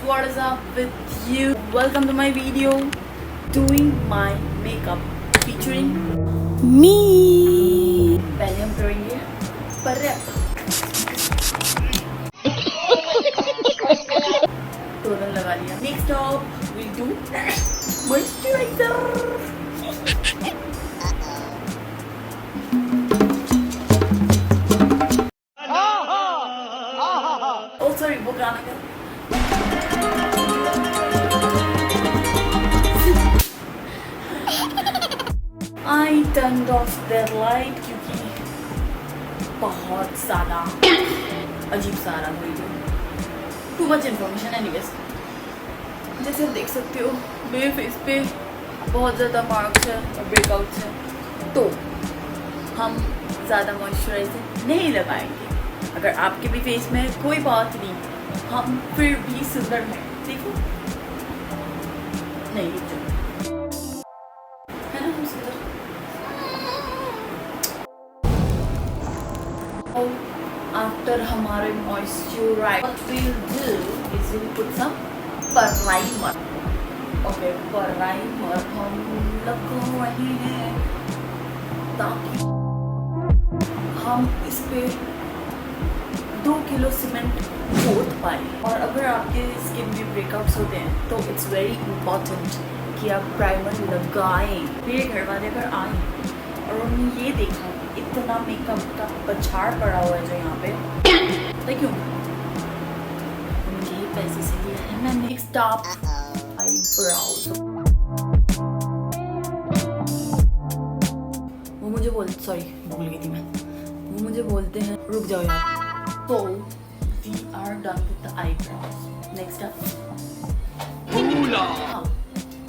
what is up with you? Welcome to my video, doing my makeup featuring me. पहले हम करेंगे पर्याप्त toner लगा लिया. Next up we'll do moisturizer. Oh sorry, वो गाना कर. I turned off their light क्योंकि बहुत ज़्यादा अजीब सा आ रहा video. Too much information anyways. जैसे आप देख सकते हो मेरे फेस पे बहुत ज़्यादा मार्क्स है और ब्रेकआउट्स है, तो हम ज़्यादा मॉइस्चराइजर नहीं लगाएंगे. अगर आपके भी फेस में कोई बात नहीं, हम फिर भी सुंदर हैं. देखो नहीं है ना हम सुंदर. आफ्टर हमारे moisturiser what we'll do is we'll put some primer. Okay primer हम लगा रहे हैं ताकि हम इस पे 2 किलो सीमेंट पोत पाए. और अगर आपके स्किन में ब्रेकआउट्स होते हैं तो इट्स वेरी इम्पॉर्टेंट कि आप प्राइमर लगाएं. मेरे घर वाले अगर आए और उन्होंने ये देखा इतना मेकअप का बछाड़ पड़ा हुआ है जो यहाँ पे, तो क्यों ये पैसे से लिया है मैंने. Next up eyebrows. वो मुझे सॉरी भूल गई थी मैं. वो मुझे बोलते हैं रुक जाओ यार. So we are done with the eyebrows. Next up,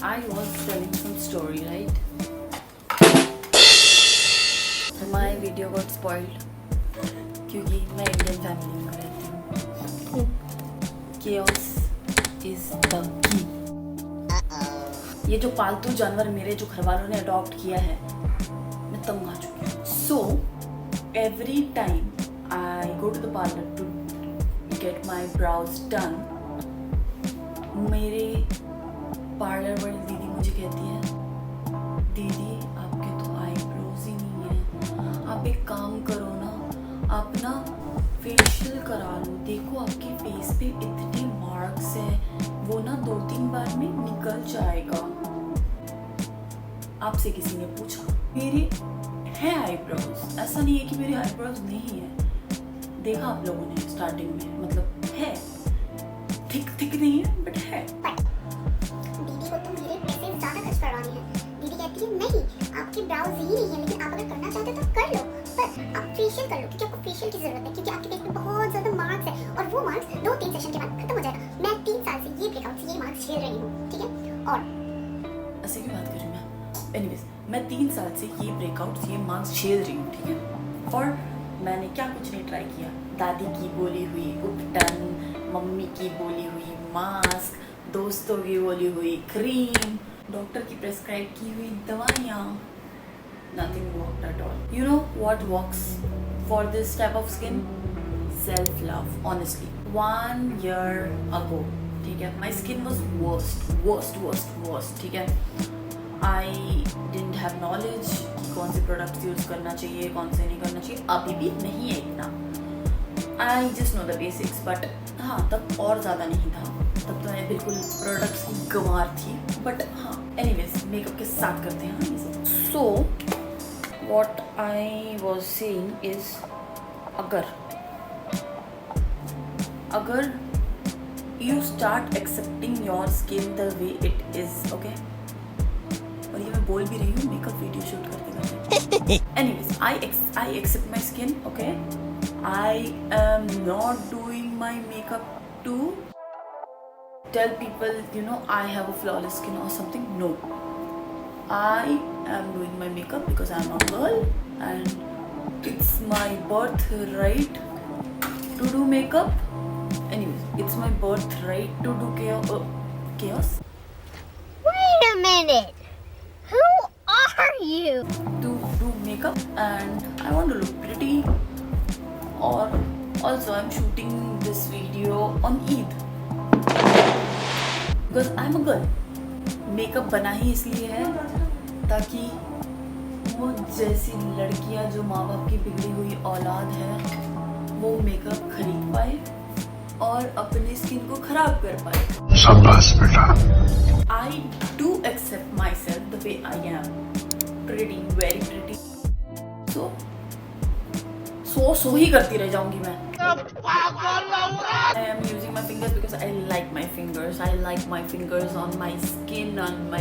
I was telling some story, right? My video got spoiled क्योंकि मैं इंडियन फैमिली में रहती हूँ. Chaos is the key. ये जो पालतू जानवर मेरे जो घर वालों ने अडॉप्ट किया है, मैं तंग आ चुकी हूँ. So every time I go to the parlor to get my brows done, मेरे पार्लर वाली दीदी मुझे कहती है दीदी आपके तो आईब्रोज ही नहीं है, आप एक काम करो ना, आप ना फेशियल करा लो. देखो आपके फेस पे इतने मार्क्स हैं, वो ना 2-3 बार में निकल जाएगा. आपसे किसी ने पूछा मेरे है आईब्रोज, ऐसा नहीं है कि मेरे आईब्रोज नहीं है. देखा आप लोगों ने स्टार्टिंग में, मतलब है थिक नहीं है बट है. दीदी को तो मेरे पैसे ज्यादा खर्च करवाने हैं. दीदी कहती है नहीं आपके ब्राउज ही नहीं है, लेकिन आप अगर करना चाहते हो तो कर लो, पर आप फेशियल कर लो क्योंकि आपको फेशियल की जरूरत है, क्योंकि आपके फेस पे बहुत ज्यादा मार्क्स है और वो मार्क्स 2-3 सेशन के बाद खत्म हो जाएगा. मैं 3 साल से ये ब्रेकआउट से ये मार्क्स झेल रही हूँ, ठीक है. और ऐसे क्यों बात कर रही हूँ मैं. एनीवेज मैं 3 साल से ये ब्रेकआउट ये मार्क्स झेल रही हूँ, ठीक है. और मैंने क्या कुछ नहीं ट्राई किया. दादी की बोली हुई उपटन, मम्मी की बोली हुई मास्क, दोस्तों की बोली हुई क्रीम, डॉक्टर की प्रेस्क्राइब की हुई दवाइयाँ, nothing worked at all. You know what works for this type of skin? Self love. Honestly, 1 year ago, ठीक है, my skin was worst. ठीक है, I didn't have knowledge कि कौन से प्रोडक्ट्स यूज़ करना चाहिए, कौन से नहीं करना चाहिए. अभी भी नहीं है इतना. I just know the basics, but हाँ तब और ज़्यादा नहीं था. तब तो मैं बिल्कुल प्रोडक्ट्स की गंवार थी. बट हाँ एनीवेज मेकअप के साथ करते हैं. So what I was saying is अगर you start accepting your skin the way it is, okay? और ये मैं बोल भी रही हूँ मेकअप वीडियो शूट करते. Anyways, I accept my skin, okay? I am not doing my makeup to tell people, you know, I have a flawless skin or something. No, I am doing my makeup because I'm a girl and it's my birthright to do makeup. Anyways, it's my birthright to do chaos. wait a minute, who are you? To do makeup and I want to look pretty. Or also I'm shooting this video on Eid. Because I am a girl. Makeup बना ही इसलिए है ताकि वो जैसी लड़कियां जो माँ बाप की बिगड़ी हुई औलाद है वो मेकअप खरीद पाए और अपनी स्किन को खराब कर पाए। शाबाश बेटा। I do accept myself the way I am, pretty, very pretty. सो ही करती रह जाऊंगी मैं। I am using my fingers because I like my fingers. I like my fingers on my skin, on my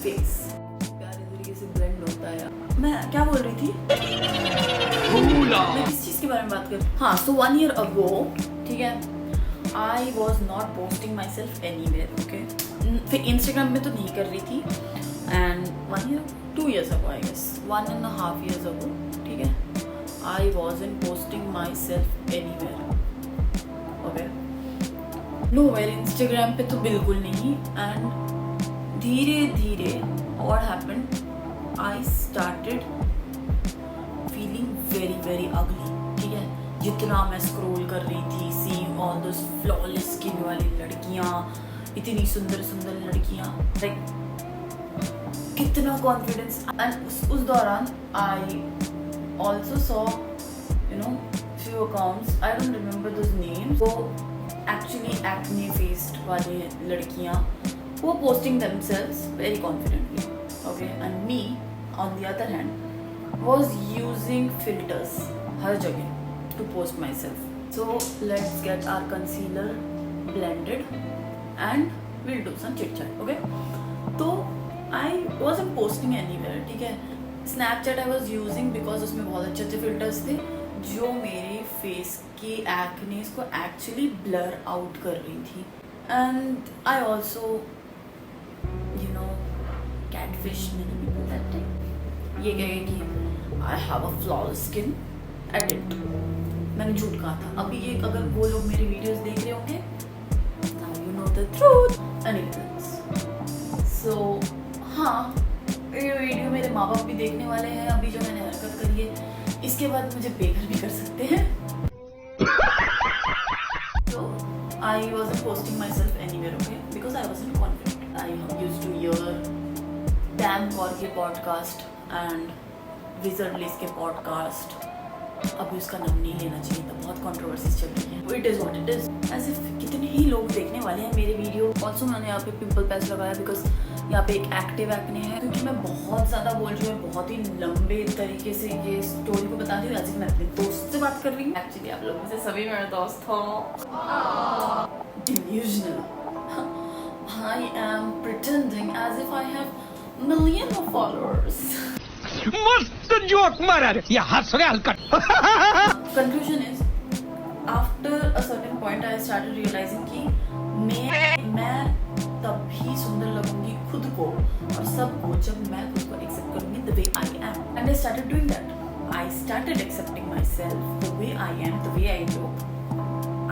face. प्यारे तरीके से blend होता है। मैं क्या बोल रही थी? मैं किस चीज़ के बारे में बात कर? हाँ, so 1 year ago, ठीक है, I was not posting myself anywhere, okay? फिर Instagram में तो नहीं कर रही थी, and 1 year, 2 years ago, I guess, 1.5 years ago, ठीक है, I wasn't posting myself anywhere, okay? Nowhere, Instagram पे तो बिल्कुल नहीं, and धीरे धीरे what happened? I started feeling very very ugly, ठीक है? जितना मैं स्क्रॉल कर रही थी, seeing all those flawless skin वाली लड़कियाँ, इतनी सुंदर सुंदर लड़कियाँ, like कितना कॉन्फिडेंस। एंड उस दौरान I also saw few accounts, I don't remember those names, वो actually acne faced वाली लड़कियाँ वो posting themselves very confidently, okay, and me on the other hand was using filters हर जगह to post myself. So let's get our concealer blended and we'll do some chit chat, okay? तो I wasn't posting anywhere, ठीक है? Snapchat I was using because उसमें बहुत अच्छे अच्छे filters थे जो मेरे फेस के एक्नेस को एक्चुअली ब्लर आउट कर रही थी। And I also catfish many people that time. ये कहे कि I have a flawless skin, edit, मैंने झूठ कहा था। अभी ये अगर वो लोग मेरी वीडियोस देख रहे होंगे, now you know the truth. Anyways, so हाँ, ये वीडियो मेरे माँ बाप भी देखने वाले हैं। अभी जो मैंने हरकत करी है इसके बाद मुझे बेघर भी कर सकते हैं। So I wasn't posting myself anywhere, okay, because I wasn't confident. I used to hear Pam Kaur के podcast and Wizardless के podcast। अभी उसका नाम नहीं लेना चाहिए था, बहुत कंट्रोवर्सीज चल रही है। It is what it is. As if कितने ही लोग देखने वाले हैं मेरे वीडियो। Also मैंने यहाँ पे पिंपल पैच लगाया बिकॉज यहाँ पे एक एक्टिव एक्ने है, क्योंकि मैं बहुत ज़्यादा बोल रही हूँ, बहुत ही लंबे तरीके से ये स्टोरी को बता रही हूँ, आज मैं अपने दोस्त से बात कर रही हूँ। एक्चुअली आप लोगों में से सभी मेरे दोस्त हो। Delusional. I am pretending as if I have million of followers. मस्त जोक मारा रे, ये हंस रहे हल्का। Conclusion is, after a certain point, I started realizing कि मैं तब ही सुंदर लगूंगी खुद को और सबको जब मैं खुद को एक्सेप्ट करूंगी the way I am. And I started doing that. I started accepting myself the way I am, the way I look.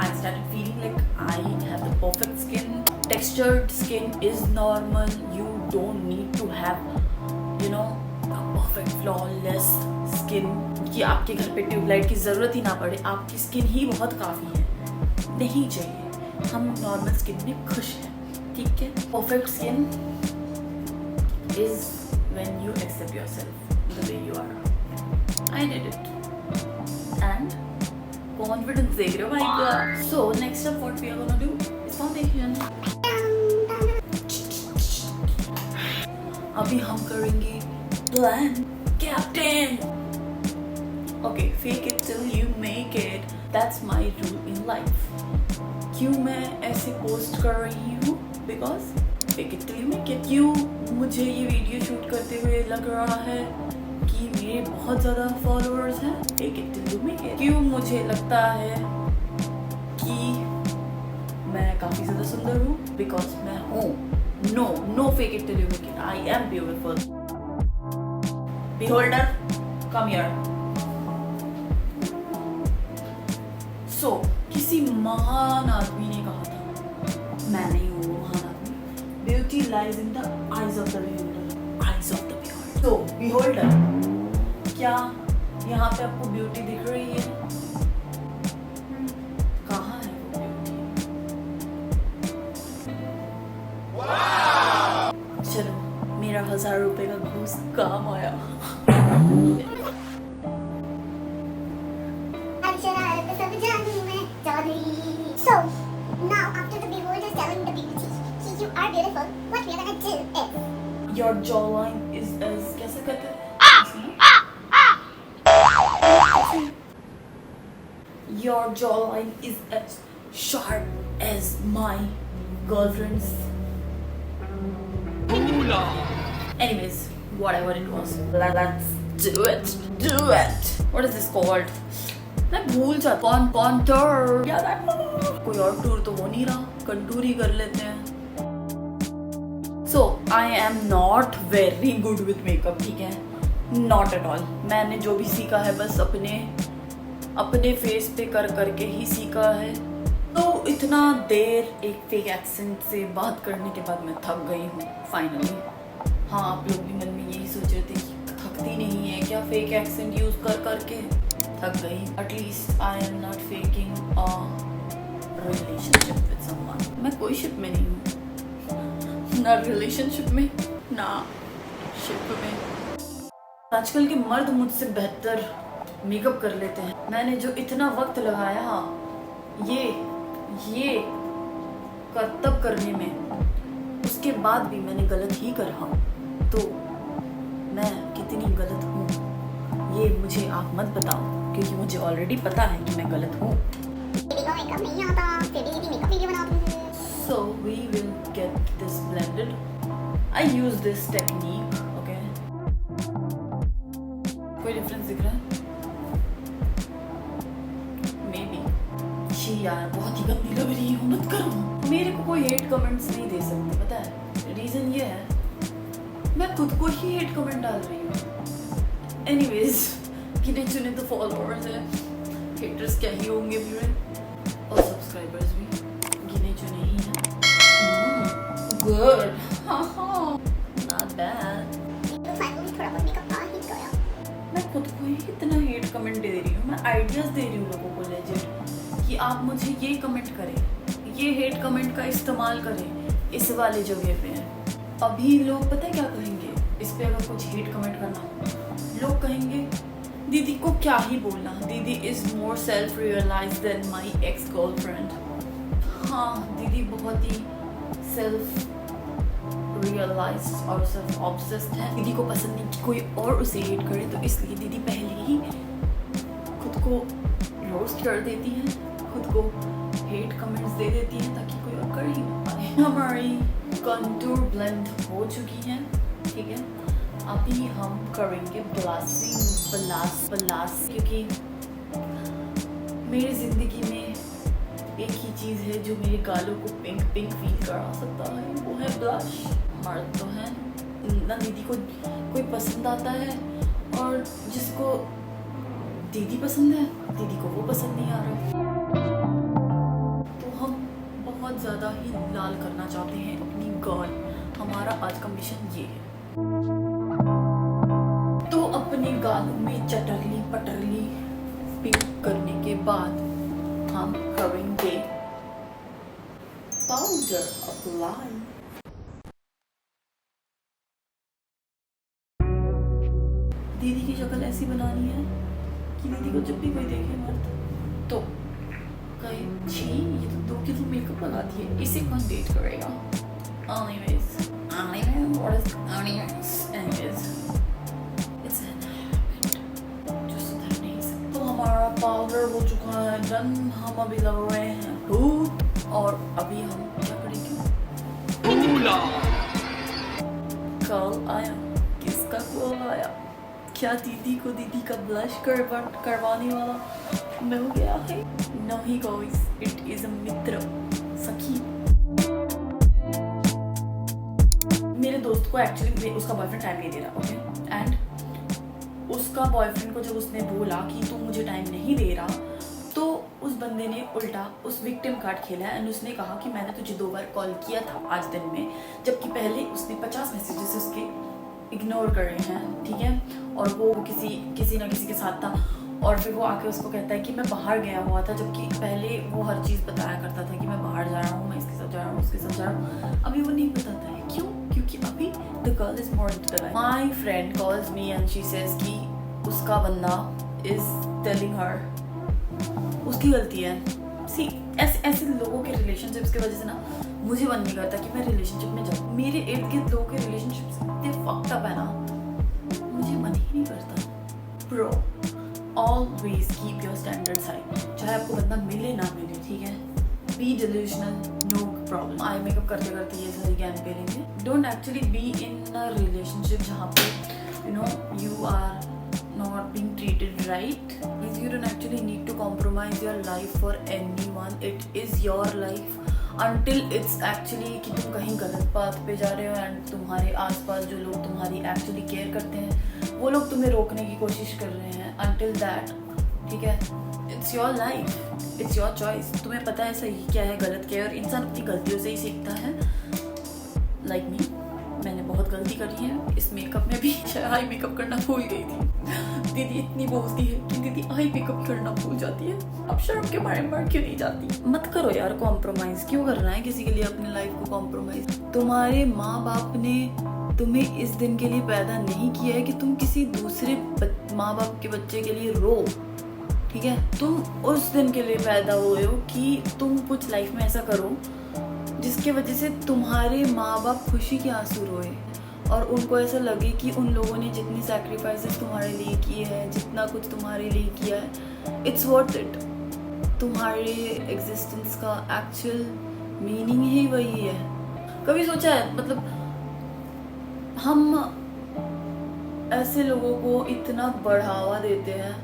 I started feeling like I have the perfect skin. Textured skin is normal. You don't need to have, a perfect flawless skin. कि आपके घर पे tubelight की ज़रूरत ही ना पड़े, आपकी skin ही बहुत काफ़ी है। नहीं चाहिए, हम नॉर्मल स्किन में खुश हैं, ठीक है? Perfect skin is when you accept yourself the way you are. I did it and confidence देख रहे हो भाई का। So next up what we are gonna do is foundation. अभी हम करेंगे plan captain. Okay, fake it till you make it, that's my rule in life. क्यों मैं ऐसे पोस्ट कर रही हूँ? Because fake it till you make it. क्यों मुझे ये वीडियो शूट करते हुए लग रहा है कि मेरे बहुत ज़्यादा फॉलोअर्स हैं? Fake it till you make it. क्यों मुझे लगता है कि मैं काफ़ी ज़्यादा सुंदर हूँ? बिकॉज मैं हूँ। No fake it till you make it, I am beautiful. Beholder, come here. So, किसी महान आदमी ने कहा था, मैं नहीं हूँ वो महान आदमी। Beauty lies in the eyes of the beholder. Eyes of the beholder. So, beholder, क्या यहाँ पे आपको ब्यूटी दिख रही है? कहाँ है वो ब्यूटी? 1000 रुपए का घूस काम आया। So now after the beholder telling the beauty कि you are beautiful, what we are gonna do is Your jawline is as कैसे कहते हैं? Your jawline is as sharp as my girlfriend's. Anyways, whatever it was, let's do it. Do it. What is this called? मैं भूल जाता हूँ। Contour यार, कोई और टूर तो हो नहीं रहा, कंटूर ही कर लेते हैं। So I am not very good with makeup, ठीक है? Not at all. मैंने जो भी सीखा है बस अपने फेस पे कर करके ही सीखा है। तो इतना देर एक फेक एक्सेंट से बात करने के बाद मैं थक गई हूँ फाइनली। हाँ, आप लोग भी मन में यही सोच रहे थे कि थकती नहीं है क्या फेक एक्सेंट यूज कर करके? थक गई। At least I am not faking a relationship with someone. मैं कोई शिप में नहीं हूँ, ना रिलेशनशिप में ना शिप में। आजकल के मर्द मुझसे बेहतर मेकअप कर लेते हैं। मैंने जो इतना वक्त लगाया ये करतब करने में, उसके बाद भी मैंने गलत ही करा, तो मैं कितनी गलत हूँ ये मुझे आप मत बताओ, क्योंकि मुझे ऑलरेडी पता है कि मैं गलत हूँ। मेकअप नहीं आता, फिर भी मेकअप वीडियो बनाती हूँ। So we will get this blended. I use this technique, okay? कोई डिफरेंस दिख रहा है? यार बहुत ही गंदी लग रही हूँ, मत करो। मेरे को कोई हेट कमेंट्स नहीं दे सकते, पता है? रीजन ये है मैं खुद को ही हेट कमेंट डाल रही हूँ। एनीवेज, गिने चुने तो फॉलोअर्स हैं, हेटर्स क्या ही होंगे मेरे, और सब्सक्राइबर्स भी गिने चुने ही हैं। Good, not bad. मैं खुद को ही कितना हेट कमेंट दे रही हूँ, मैं आइडियाज दे रही हूँ लोगों को लेजिट कि आप मुझे ये कमेंट करें, ये हेट कमेंट का इस्तेमाल करें इस वाले जगह पे। अभी लोग पता है क्या कहेंगे इस पे? अगर कुछ हेट कमेंट करना हो, लोग कहेंगे दीदी को क्या ही बोलना, दीदी is more self realize than my ex girlfriend. हाँ, दीदी बहुत ही सेल्फ रियलाइज्ड और सेल्फ ऑब्सेस्ड है। दीदी को पसंद नहीं कि कोई और उसे हेट करे, तो इसलिए दीदी पहले ही खुद को रोस्ट कर देती है, खुद को हेट कमेंट्स दे देती है ताकि कोई और कर ही ना पाए। हमारी कंटूर ब्लेंड हो चुकी है, ठीक है? अभी हम करेंगे ब्लासिंग, ब्लास, क्योंकि मेरी जिंदगी में एक ही चीज़ है जो मेरे गालों को पिंक फील करा सकता है, वो है ब्लश। मर्द तो है ना, दीदी को कोई पसंद आता है, और जिसको दीदी पसंद है, दीदी को वो पसंद नहीं आ रहा। तो हम बहुत ज़्यादा ही लाल करना चाहते हैं अपनी गाल। हमारा आज का मिशन ये है। तो अपने गालों में चटरली पटरली पिंक करने के बाद हम करेंगे पाउडर अप्लाई। दीदी की शक्ल ऐसी बनानी है कि दीदी को जब भी कोई देखे मर्द तो कहे, छी ये तो 2 किलो मेकअप लगाती है, इसे कौन डेट करेगा? Anyways, what is anyways, it's an habit, जो सुधर नहीं सकता। तो हमारा पाउडर हो चुका है डन। हम अभी लग रहे हैं दूध, और अभी हम क्या करेंगे? कॉल आया, किसका कॉल आया? क्या दीदी को दीदी का ब्लश करवाने वाला मिल गया है? नहीं गाइस, इट इज अ मित्र, सखी। मेरे दोस्त को एक्चुअली उसका बॉयफ्रेंड टाइम नहीं दे रहा, ओके? एंड उसका बॉयफ्रेंड को जब उसने बोला कि तू मुझे टाइम नहीं दे रहा, तो उस बंदे ने उल्टा उस विक्टिम कार्ड खेला एंड उसने कहा कि मैंने तुझे 2 बार कॉल किया था आज दिन में, जबकि पहले उसने 50 मैसेजेस उसके इग्नोर कर रहे हैं, ठीक है? और वो किसी ना किसी के साथ था, और फिर वो आके उसको कहता है कि मैं बाहर गया हुआ था, जबकि पहले वो हर चीज़ बताया करता था कि मैं बाहर जा रहा हूँ, मैं इसके साथ जा रहा हूँ, उसके साथ जा रहा हूँ। अभी वो नहीं बताता है, क्यों? क्योंकि अभी the girl is more into the life. My friend calls me and she says कि उसका बंदा इज टेलिंग हर उसकी गलती है. सी ऐसे लोगों के रिलेशनशिप्स की वजह से ना मुझे मन नहीं करता कि मैं रिलेशनशिप में जाऊँ. मेरे इर्द गिर्द लोगों के रिलेशनशिप्स इतने फक्ड अप है ना, मुझे मन ही नहीं करता. Bro, always keep your standards high. चाहे आपको बंदा मिले ना मिले, ठीक है. Be delusional, no problem. Eye makeup करते करते ये सारी ज्ञान पे लेंगे. Don't actually be in a relationship जहाँ पे you know you are not being treated right. Is you don't actually need to compromise your life for anyone. It is your life until it's actually कि तुम कहीं गलत path पे जा रहे हो एंड तुम्हारे आसपास जो लोग तुम्हारी एक्चुअली केयर करते हैं वो लोग तुम्हें रोकने की कोशिश कर रहे हैं. until that, ठीक है, it's your life, it's your choice. तुम्हें पता है सही क्या है गलत क्या है, और इंसान अपनी गलतियों से ही सीखता है. like me, मैंने बहुत गलती करी है इस मेकअप में भी. आई मेकअप करना भूल गई थी. दीदी इतनी बोलती है कि दीदी आई मेकअप करना भूल जाती है. अब शर्म के बारे में क्यों नहीं जाती. मत करो यार कॉम्प्रोमाइज. क्यों करना है किसी के लिए अपनी लाइफ को कॉम्प्रोमाइज. तुम्हारे माँ बाप ने तुम्हें इस दिन के लिए पैदा नहीं किया है कि तुम किसी दूसरे माँ बाप के बच्चे के लिए रो. ठीक है, तुम उस दिन के लिए पैदा हुए हो कि तुम कुछ लाइफ में ऐसा करो जिसके वजह से तुम्हारे माँ बाप खुशी के आंसू रोए और उनको ऐसा लगे कि उन लोगों ने जितनी सैक्रिफाइसेस तुम्हारे लिए किए हैं, जितना कुछ तुम्हारे लिए किया है, इट्स वर्थ इट. तुम्हारे एग्जिस्टेंस का एक्चुअल मीनिंग ही वही है. कभी सोचा है, मतलब हम ऐसे लोगों को इतना बढ़ावा देते हैं.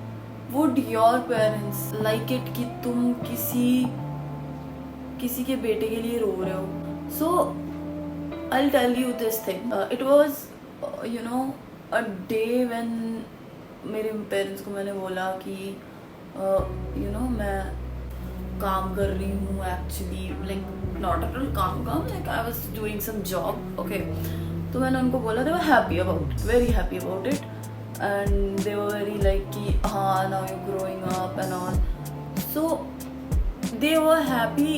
Would your parents like it कि तुम किसी के बेटे के लिए रो रहे हो. सो I'll tell you this thing. It was, you know, a day when मेरे पेरेंट्स को मैंने बोला कि you know मैं काम कर रही हूँ actually, like not at all काम, like I was doing some job, okay. तो मैंने उनको बोला, they were happy about it, very happy about it, and they were very like कि हाँ now you're growing up and all. So they were happy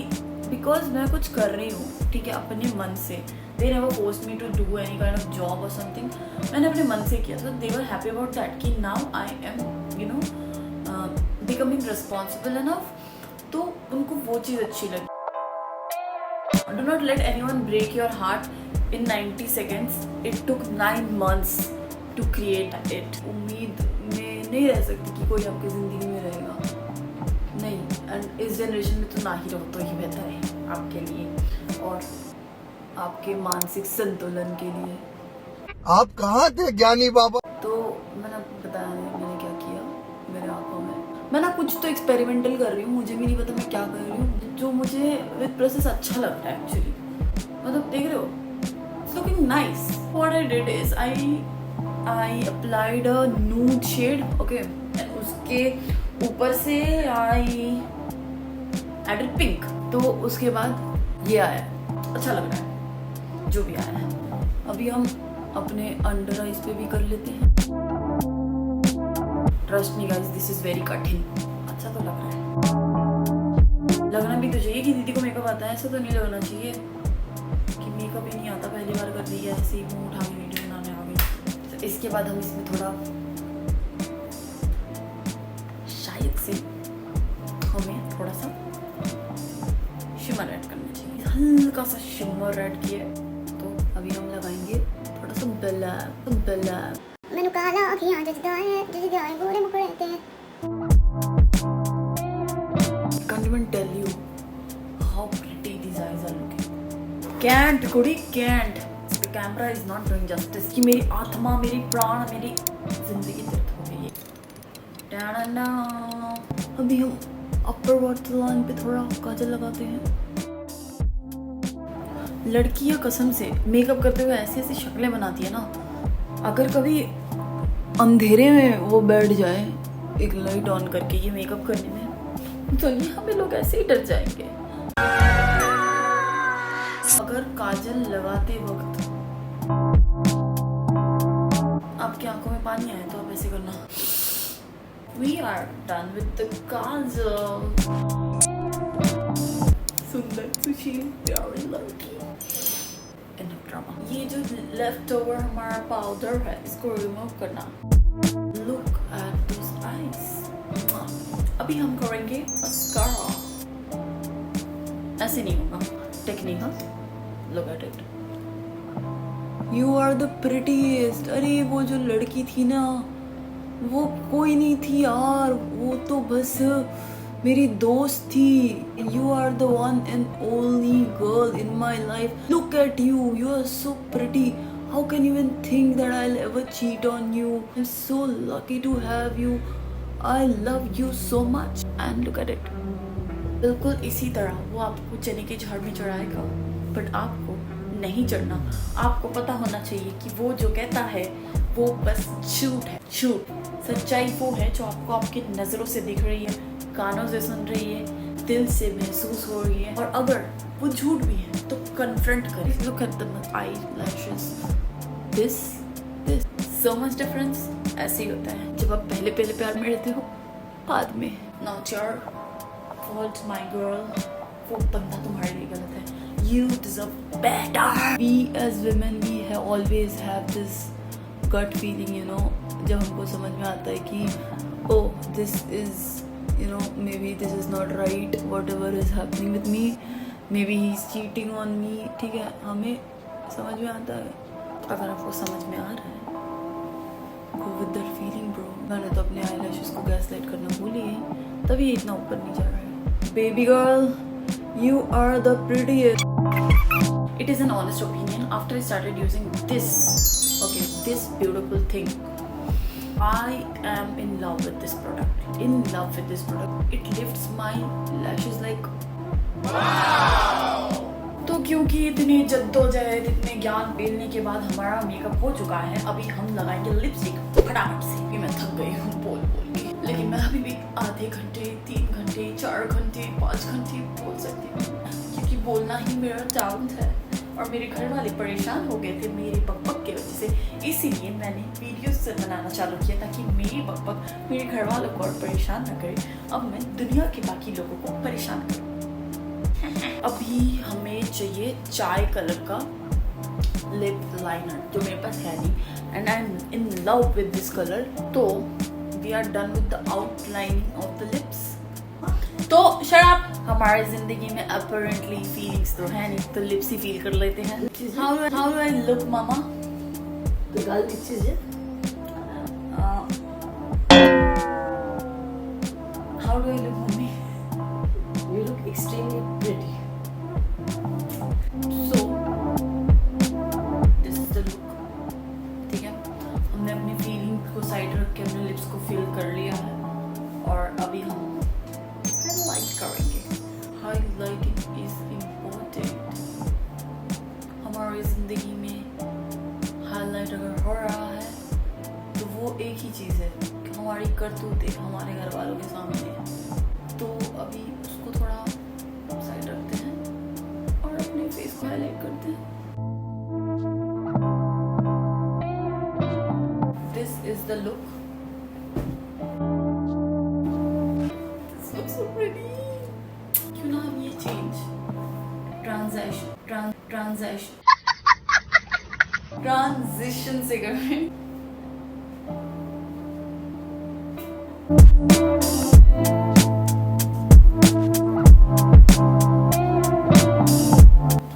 because मैं कुछ कर रही हूँ, ठीक है, अपने मन से. They never forced me to do any kind of job or something. मैंने अपने मन से किया. So they were happy about that कि now I am, you know, becoming responsible enough. तो उनको वो चीज़ अच्छी लगी. Do not let anyone break your heart in 90 seconds. It took 9 months to create it. उम्मीद में नहीं रह सकती कि कोई आपकी ज़िंदगी में रहेगा, नहीं. एंड इस जनरेशन में तो ना ही रहो तो ही बेहतर है आपके लिए और आपके मानसिक संतुलन के लिए. आप कहाँ थे ज्ञानी बाबा. तो मैंने बताया मैंने क्या किया मेरे आंखों में. मैं ना कुछ तो एक्सपेरिमेंटल कर रही हूँ, मुझे भी नहीं पता मैं क्या कर रही हूँ, जो मुझे विद प्रोसेस अच्छा लग रहा है एक्चुअली. मतलब देख रहे हो, it's looking nice. What I did is I applied a nude shade, okay, and उसके ऊपर से आई एडेड पिंक. तो उसके बाद ये आया, अच्छा लग रहा है जो भी आया है. अभी हम अपने अंडर आइज पे भी कर लेते हैं. Trust me guys, this is very कठिन. अच्छा तो लग रहा है. लगना भी तो चाहिए कि दीदी को मेकअप आता है. ऐसा तो नहीं लगना चाहिए कि मेकअप ही नहीं आता, पहली बार कर लिया, ऐसे ही मुंह उठा के वीडियो बनाने आ गई. तो इसके बाद हम इसमें थोड़ा शायद से हमें थोड़ा सा शिमर ऐड करना चाहिए. हल्का सा शिमर ऐड किया. अभी हम लगाएंगे थोड़ा सा ब्लैक. मैंने कहा अखियां जजदाएं गोरे मुखड़े थे. Can't even tell you how pretty these eyes are looking. Can't, Kodi, can't. The camera is not doing justice. कि मेरी आत्मा, मेरी प्राण, मेरी जिंदगी तीर्थ हो गई है. अभी हम अपर वाटरलाइन पे थोड़ा काजल लगाते हैं. लड़कियां कसम से मेकअप करते हुए ऐसी ऐसी शक्लें बनाती है ना, अगर कभी अंधेरे में वो बैठ जाए एक लाइट ऑन करके ये मेकअप करने में, तो यहाँ पे लोग ऐसे ही डर जाएंगे. अगर काजल लगाते वक्त आपकी आंखों में पानी आए तो आप ऐसे करना. We are done with the काजल. सुंदर, सुशील, प्यारी लड़की. Enough drama. ये जो लेफ्ट ओवर हमारा पाउडर है इसको रिमूव करना। Look at those eyes. अभी हम करेंगे मस्कारा। ऐसे नहीं होगा, technique. Look at it. You are the prettiest. अरे वो जो लड़की थी ना, वो कोई नहीं थी यार, वो तो बस मेरी दोस्त थी। You are the one and only girl in my life. Look at you, you are so pretty. How can you even think that I will ever cheat on you? I am so lucky to have you. I love you so much. And look at it. बिल्कुल इसी तरह वो आपको चने के झाड़ में चढ़ाएगा, but आपको नहीं चढ़ना। आपको पता होना चाहिए कि वो जो कहता है वो बस झूठ है। झूठ, सच्चाई वो है जो आपको आपकी नज़रों से दिख रही है, कानों से सुन रही है, दिल से महसूस हो रही है। और अगर वो झूठ भी है तो कन्फ्रंट करें। Look at the eye lashes. This so much difference. ऐसे ही होता है जब आप पहले प्यार में रहते हो, बाद में। Not your fault my girl. वो बंदा तुम्हारे लिए गलत है। You deserve better. We as women, we have always have this gut feeling, you know, जब हमको समझ में आता है कि oh, this is, you know, maybe this is not right, whatever is happening with me, maybe he's cheating on me. ठीक है, हमें समझ में आता है। अगर आपको समझ में आ रहा है, go with that feeling, bro. मैंने तो अपने eyelashes को gaslight करना भूल ही है, तभी ये इतना ऊपर नहीं जा रहा है। Baby girl, you are the prettiest. It is an honest opinion. After I started using this beautiful thing, I am in love with this product. It lifts my lashes like wow. तो क्योंकि इतनी जद्दोजहद, इतने ज्ञान पेलने के बाद हमारा makeup हो चुका है, अभी हम लगाएंगे लिपस्टिक फटाफट से। भी मैं थक गई हूँ बोल के, लेकिन मैं अभी भी आधे घंटे, 3 घंटे, 4 घंटे, 5 घंटे बोल सकती हूँ, क्योंकि बोलना ही मेरा टैलेंट है। और मेरे घर वाले परेशान हो गए थे मेरी बकबक की वजह से, इसीलिए मैंने वीडियोस बनाना चालू किया ताकि मेरी बकबक मेरे घर वालों को और परेशान न करे। अब मैं दुनिया के बाकी लोगों को परेशान करूँ। अभी हमें चाहिए चाय कलर का लिप लाइनर, जो मेरे पास है नहीं, and I am in love with this colour. तो we are done with the outlining of the lips. तो शराब हमारे जिंदगी में अपरेंटली फीलिंग्स तो है नहीं, तो लिप्स ही फील कर लेते हैं। How do I look mama? The girl which is it? How do I look mummy? You look extremely pretty. So this is the look. ठीक है, हमने अपनी फीलिंग को साइड रख के अपने लिप्स को फिल कर लिया है, और अभी हम हाईलाइट करेंगे। Highlighting is important. हमारी जिंदगी में हाईलाइट अगर हो रहा है तो वो एक ही चीज़ है कि हमारी करतूतें हमारे घर वालों के सामने है। तो अभी उसको थोड़ा साइड रखते हैं और अपने फेस को हाईलाइट करते हैं। This is the look. This looks so pretty. क्यों ना हम ये चेंज ट्रांजिशन से करें।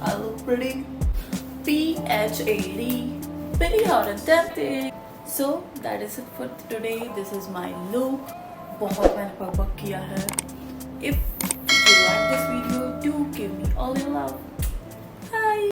I look pretty. PHAD. Pretty hot and tempting. So that is it for today. This is my look. बहुत मैंने बकबक किया है. If you like this video, do give me all your love.